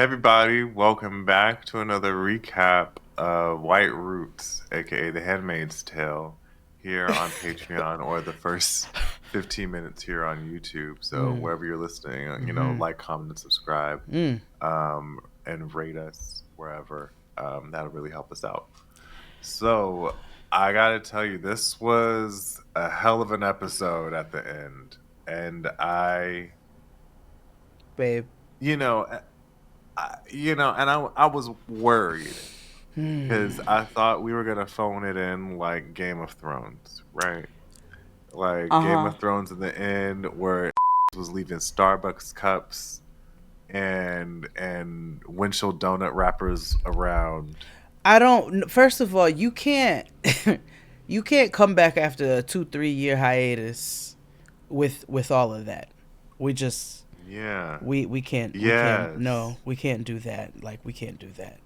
Everybody, welcome back to another recap of White Roots, aka The Handmaid's Tale, here on Patreon or the first 15 minutes here on YouTube. So Mm, wherever you're listening, mm-hmm, like, comment, and subscribe, mm. and rate us wherever. That'll really help us out. So I gotta tell you, this was a hell of an episode at the end, and Babe. you know, and I was worried Hmm. because I thought we were gonna phone it in like Game of Thrones, right? Like Game Uh-huh. of Thrones in the end, where was leaving Starbucks cups and Winchell donut wrappers around. I don't first of all, you can't you can't come back after a 2-3 year hiatus with all of that. We just Yeah. we can't Yes. no, we can't do that. Like we can't do that.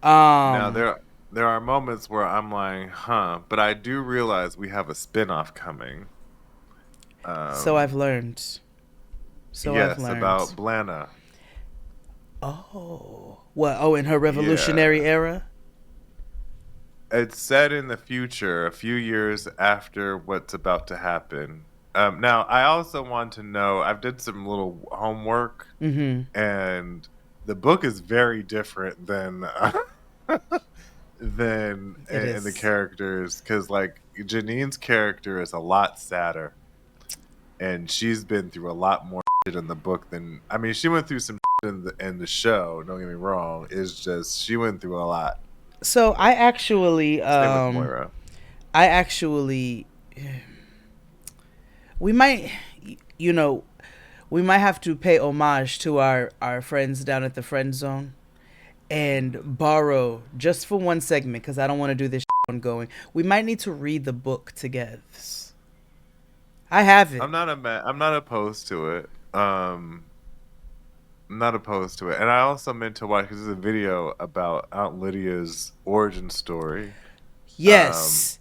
Now Um there are moments where I'm like, huh, but I do realize we have a spin-off coming. so I've Um, learned. So I've yes, learned. about Blanna. Oh. What? Oh, in her revolutionary Yeah. era? It's set in the future, a few years after what's about to happen. Now, I also want to know. I've did some little homework, Mhm. and the book is very different than than It in the is. characters, because like Janine's character is a lot sadder, and she's been through a lot more shit in the book than I mean, she went through some shit in the show. Don't get me wrong. It's just she went through a lot. So I actually Same with Moira. I actually we might you know we might have to pay homage to our friends down at the friend zone and borrow just for one segment because I don't want to do this ongoing. We might need to read the book together. I have it. I'm not opposed to it. I'm not opposed to it. And I also meant to watch because there's a video about Aunt Lydia's origin story, um, Yes.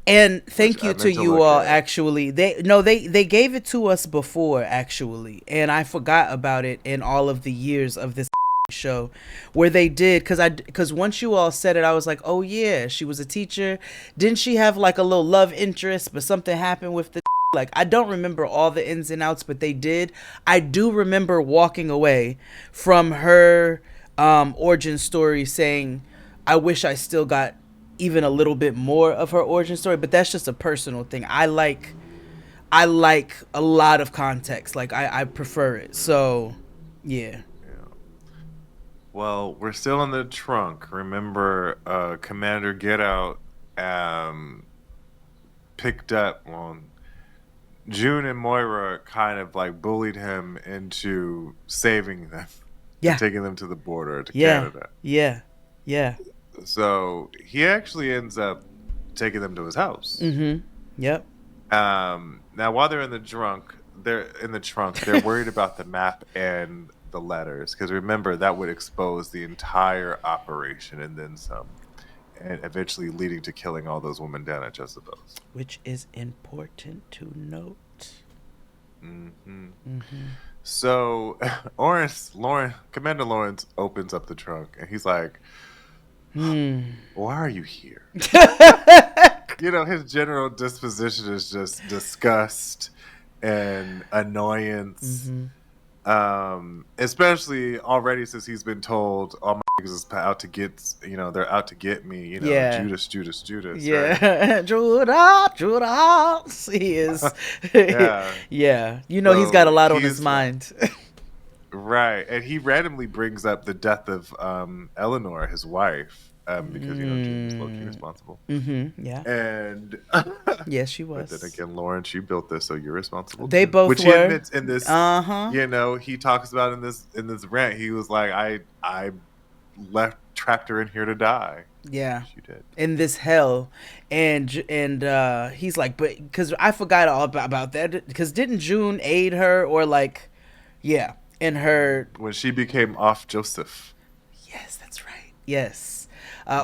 And which thank I you to meant to you look all at. actually. They gave it to us before actually, and I forgot about it in all of the years of this show where they did cuz once you all said it I was like, "Oh yeah, she was a teacher. Didn't she have like a little love interest but something happened with the like I don't remember all the ins and outs, but they did. I do remember walking away from her origin story saying, I wish I still got even a little bit more of her origin story, but that's just a personal thing. I like a lot of context. Like I prefer it. So yeah. Yeah. Well, we're still in the trunk. Remember, Commander Get Out um, picked up. Well, June and Moira kind of like bullied him into saving them and Yeah. taking them to the border to Yeah. Canada. Yeah. Yeah. So he actually ends up taking them to his house. Mhm. Yep. Now while they're in the trunk, they're worried about the map and the letters because remember that would expose the entire operation and then some, and eventually leading to killing all those women down at Jezebel's. Which is important to note. Hmm. Mhm. So Commander Lawrence opens up the trunk and he's like, Hmm. "Why are you here?" His general disposition is just disgust and annoyance. Mhm. Especially already since he's been told all my niggas is out to get, they're out to get me, Yeah. Judas, Judas, Judas, right? Yeah. Judah, Judah. He is. Yeah. Yeah. He's got a So lot on his he's mind. right, and he randomly brings up the death of Eleanor, his wife, because June was low key Mm. responsible. Mhm. Yeah. And Yes, she but then was. again, Lawrence, you built this, so you're responsible They too. both Which he were. admits in this, Uh-huh. he talks about in this rant. He was like, I left trapped her in here to die. Yeah. Yes, you did. In this hell, and he's like, but because I forgot all about that. Because didn't June aid her or like, yeah, in her. When she became off Joseph. Yes, that's right. Yes,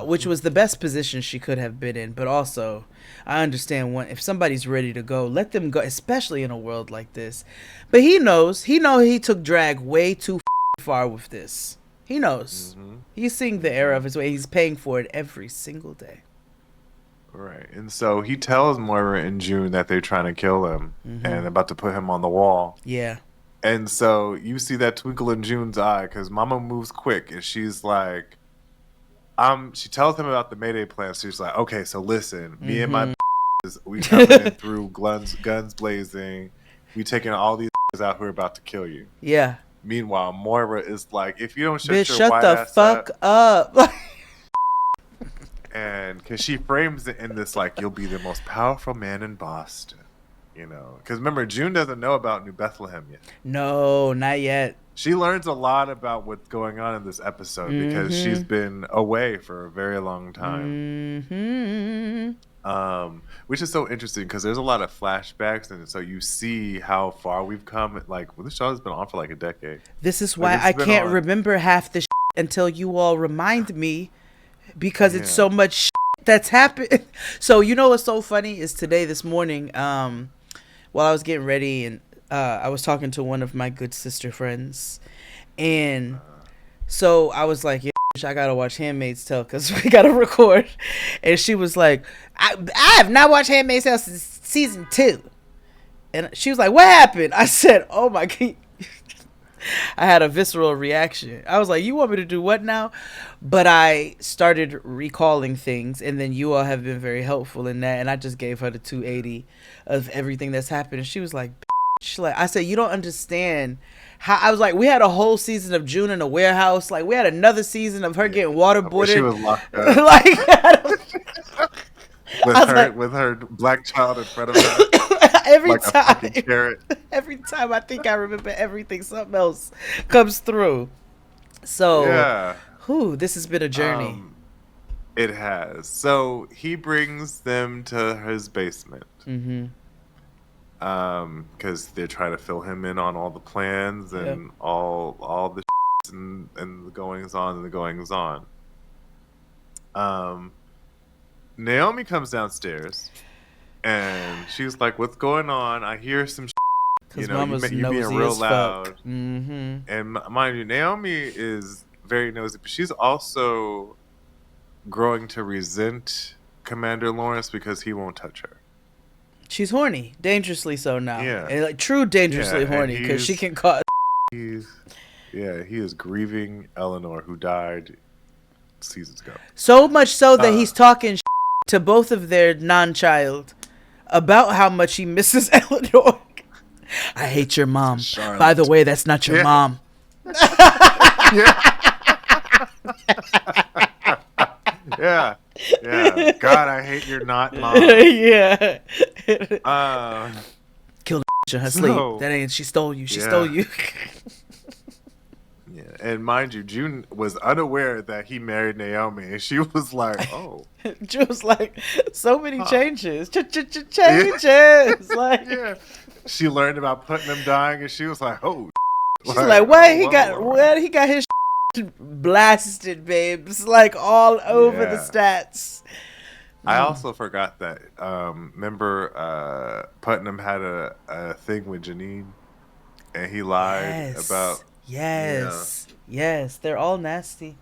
which Hmm. was the best position she could have been in. But also, I understand if somebody's ready to go, let them go, especially in a world like this. But he knows he took drag way too far with this. He knows. Mm-hmm. He's seeing the error of his way. He's paying for it every single day. Right. And so he tells Moira and June that they're trying to kill him Mm-hmm. and about to put him on the wall. Yeah. And so you see that twinkle in June's eye because Mama moves quick and she's like, she tells him about the Mayday plan. So she's like, okay, so listen, me and my we coming in through guns blazing. We taking all these out who are about to kill you. Yeah. Meanwhile, Moira is like, if you don't shut Bitch, your shut white the ass fuck up. up. And because she frames it in this like, you'll be the most powerful man in Boston. You know, because remember, June doesn't know about New Bethlehem yet. No, not yet. She learns a lot about what's going on in this episode because she's been away for a very long time. Which is so interesting because there's a lot of flashbacks, and so you see how far we've come. Like, well, this show has been on for like a decade. This is why I can't remember half the until you all remind me, because it's so much that's happened. So you know what's so funny is this morning, while I was getting ready and I was talking to one of my good sister friends, and so I was like, yeah, I gotta watch Handmaid's Tale because we gotta record. And she was like, I have not watched Handmaid's Tale since season 2. And she was like, what happened? I said, oh my God. I had a visceral reaction. I was like, you want me to do what now? But I started recalling things, and then you all have been very helpful in that, and I just gave her the 280 of everything that's happened. And she was like, I said, you don't understand how. I was like, we had a whole season of June in a warehouse. Like, we had another season of her getting waterboarded. She was locked up. with her black child in front of her. Every time I think I remember everything, something else comes through. So, yeah. This has been a journey. It has. So he brings them to his basement. Because they're trying to fill him in on all the plans and all the and the goings on and the goings on. Naomi comes downstairs. And she's like, what's going on? I hear some you know, you being real loud. And mind you, Naomi is very nosy, but she's also growing to resent Commander Lawrence because he won't touch her. She's horny. Dangerously so now. Yeah. And like true dangerously horny because she can cause... he is grieving Eleanor, who died seasons ago. So much so that he's talking to both of their non-child about how much he misses Eleanor. I hate your mom. Charlotte. By the way, that's not your mom. Yeah. God, I hate your not mom. Yeah. Kill the in her sleep. That ain't. She stole you. She stole you. Yeah, and mind you, June was unaware that he married Naomi, and she was like, "Oh." June was like, "So many changes, changes." Like, she learned about Putnam dying, and she was like, "Oh." She's like, "What? He got his blasted, babes, like all over the stats." I also forgot that. Remember, Putnam had a thing with Janine, and he lied about. Yes, they're all nasty.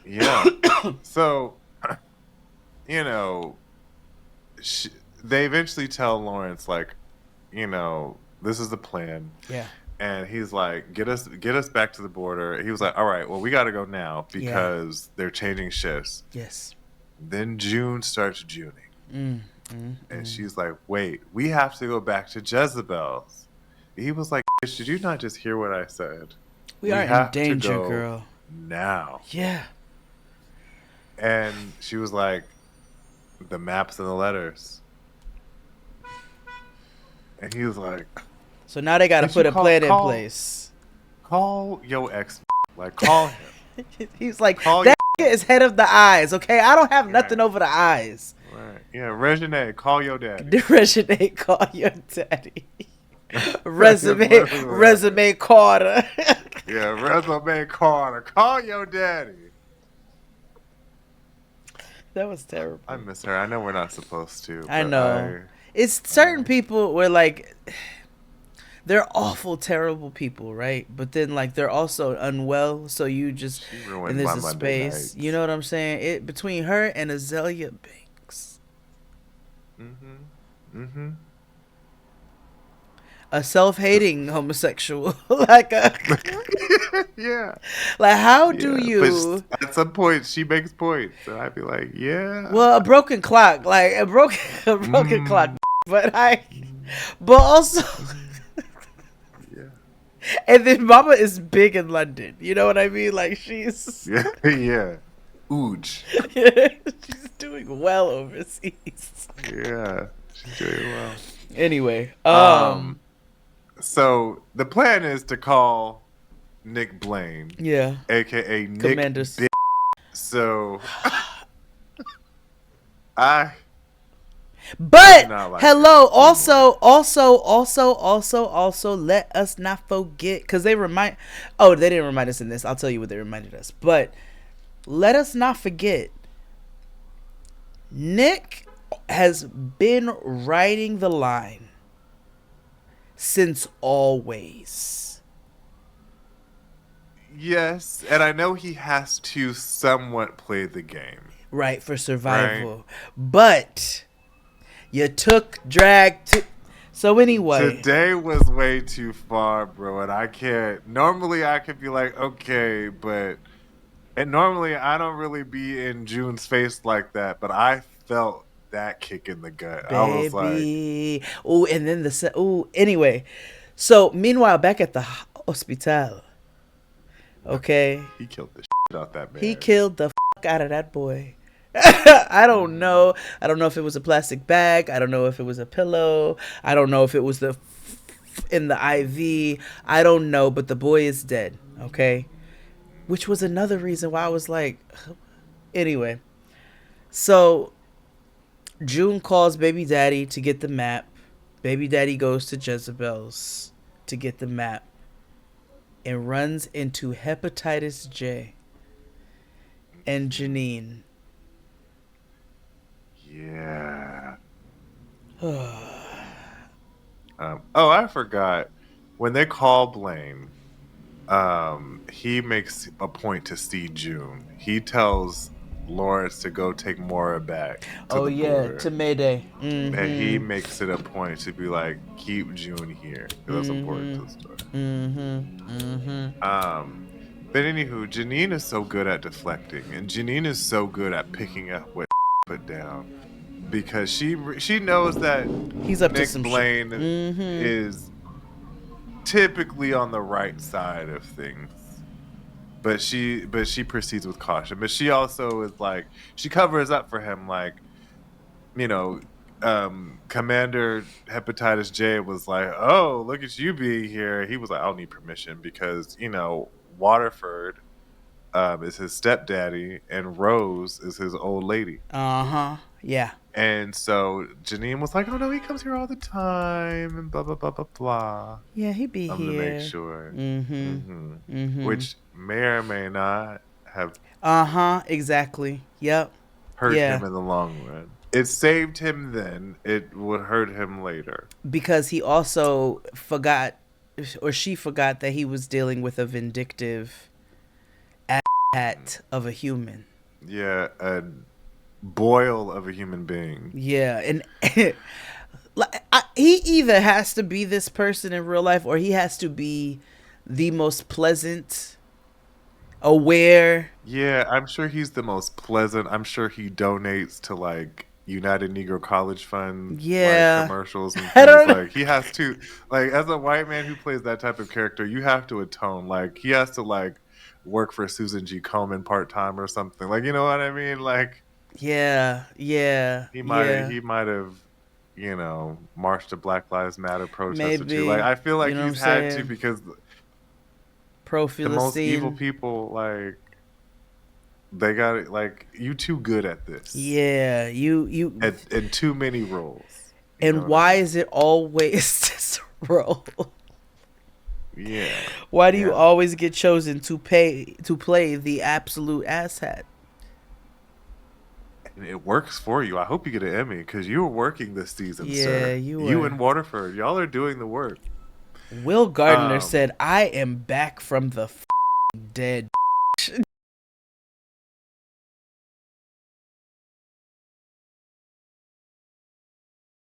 Yeah. So, they eventually tell Lawrence, like, this is the plan. Yeah. And he's like, get us back to the border. He was like, all right, well, we got to go now because they're changing shifts. Yes. Then June starts Juning. And she's like, wait, we have to go back to Jezebel's. He was like, bitch, did you not just hear what I said? We are in danger, girl. Now. Yeah. And she was like, the maps and the letters. And he was like, so now they got to put a plan in place. Call your ex. Like, call him. He's like, that is head of the eyes, okay? I don't have nothing over the eyes. Right. Yeah, Regine, call your daddy. Regine, call your daddy. resume Carter. Yeah, resume Carter. Call your daddy. That was terrible. I miss her. I know we're not supposed to. I know. It's certain people where, like, they're awful, terrible people, right? But then like they're also unwell, so you just She and ruined there's my a Monday space. You nights. know what I'm saying? It between her and Azalea Banks, Mm-hmm. Mm-hmm. a Just self-hating homosexual, like a yeah. like how do Yeah. But you? at some point she makes points, and I'd be like, yeah. Well, a broken clock, like a broken a broken clock, Mm, but I, mm, but also. mm. Yeah. And then Mama is big in London. You know what I mean? Like she's Yeah. Yeah. Ooge. she's doing well overseas. Yeah. She's doing well. Anyway, Um, so the plan is to call Nick Blaine, yeah, aka Nick Commanders. B. So I do But not like him hello, anymore. also, let us not forget because they remind. Oh, they didn't remind us in this. I'll tell you what they reminded us. But let us not forget, Nick has been riding the line since always. Yes, and I know he has to somewhat play the game, Right, for right? survival. But you took drag to. So anyway, Today was way too far, bro, and I can't. Normally, I could be like, okay, but and normally I don't really be in June's face like that, but I felt that kick in the gut. I was like, baby. Oh, and then oh, anyway. So meanwhile, back at the hospital, okay, he killed the shit out that he man. killed the out of that boy. I don't Mm. know. I don't know if it was a plastic bag. I don't know if it was a pillow. I don't know if it was the in the IV. I don't know, but the boy is dead. Okay, which was another reason why I was like, anyway. So June calls baby daddy to get the map. Baby daddy goes to Jezebel's to get the map and runs into hepatitis J and Janine. Yeah. Oh, I forgot. When they call Blaine, he makes a point to see June. He tells Lawrence to go take Mora back to Oh the yeah, to border. Mayday. And he Mm-hmm. makes it a point to be like, keep June here. 'Cause that's important Mm-hmm. to the story. Mm-hmm. Mm-hmm. Um, but anywho, Janine is so good at deflecting, and Janine is so good at picking up what put down because she knows that He's up to Nick some shit. Blaine Mm-hmm. is typically on the right side of things. But she proceeds with caution. But she also is like she covers up for him like, you know, Commander Hepatitis J was like, "Oh, look at you being here." He was like, "I'll need permission because, Waterford is his stepdaddy and Rose is his old lady." Uh-huh. Yeah. And so Janine was like, "Oh no, he comes here all the time and blah blah blah blah blah." Yeah, he be I'm gonna make here. sure. Mm-hmm. hmm Mm-hmm. Which may or may not have Uh-huh. Exactly. Yep. hurt Yeah. him in the long run. It saved him then. It would hurt him later. Because he also forgot, or she forgot, that he was dealing with a vindictive at of a human. Yeah, a boil of a human being. Yeah, and he either has to be this person in real life, or he has to be the most pleasant, aware. Yeah, I'm sure he's the most pleasant. I'm sure he donates to like United Negro College Fund like Yeah, commercials and I things. don't know. Like he has to like as a white man who plays that type of character, you have to atone. Like he has to like work for Susan G. Komen part time or something. Like you know what I mean? Like Yeah, yeah, he might have yeah. he might have marched to Black Lives Matter protest or two. Like Maybe, I feel you like know what I'm he's had to saying. because Pro the most evil Philistine. people like they got it like you too good at this Yeah, you. and too many roles. You know And what I why mean? is it always this role? Yeah, Why do you yeah. always get chosen to play the absolute asshat? And it works for you. I hope you get an Emmy because you were working this season, Yeah, sir. you You were. and Waterford, y'all are doing the work. Will Gardner Um, said, "I am back from the dead."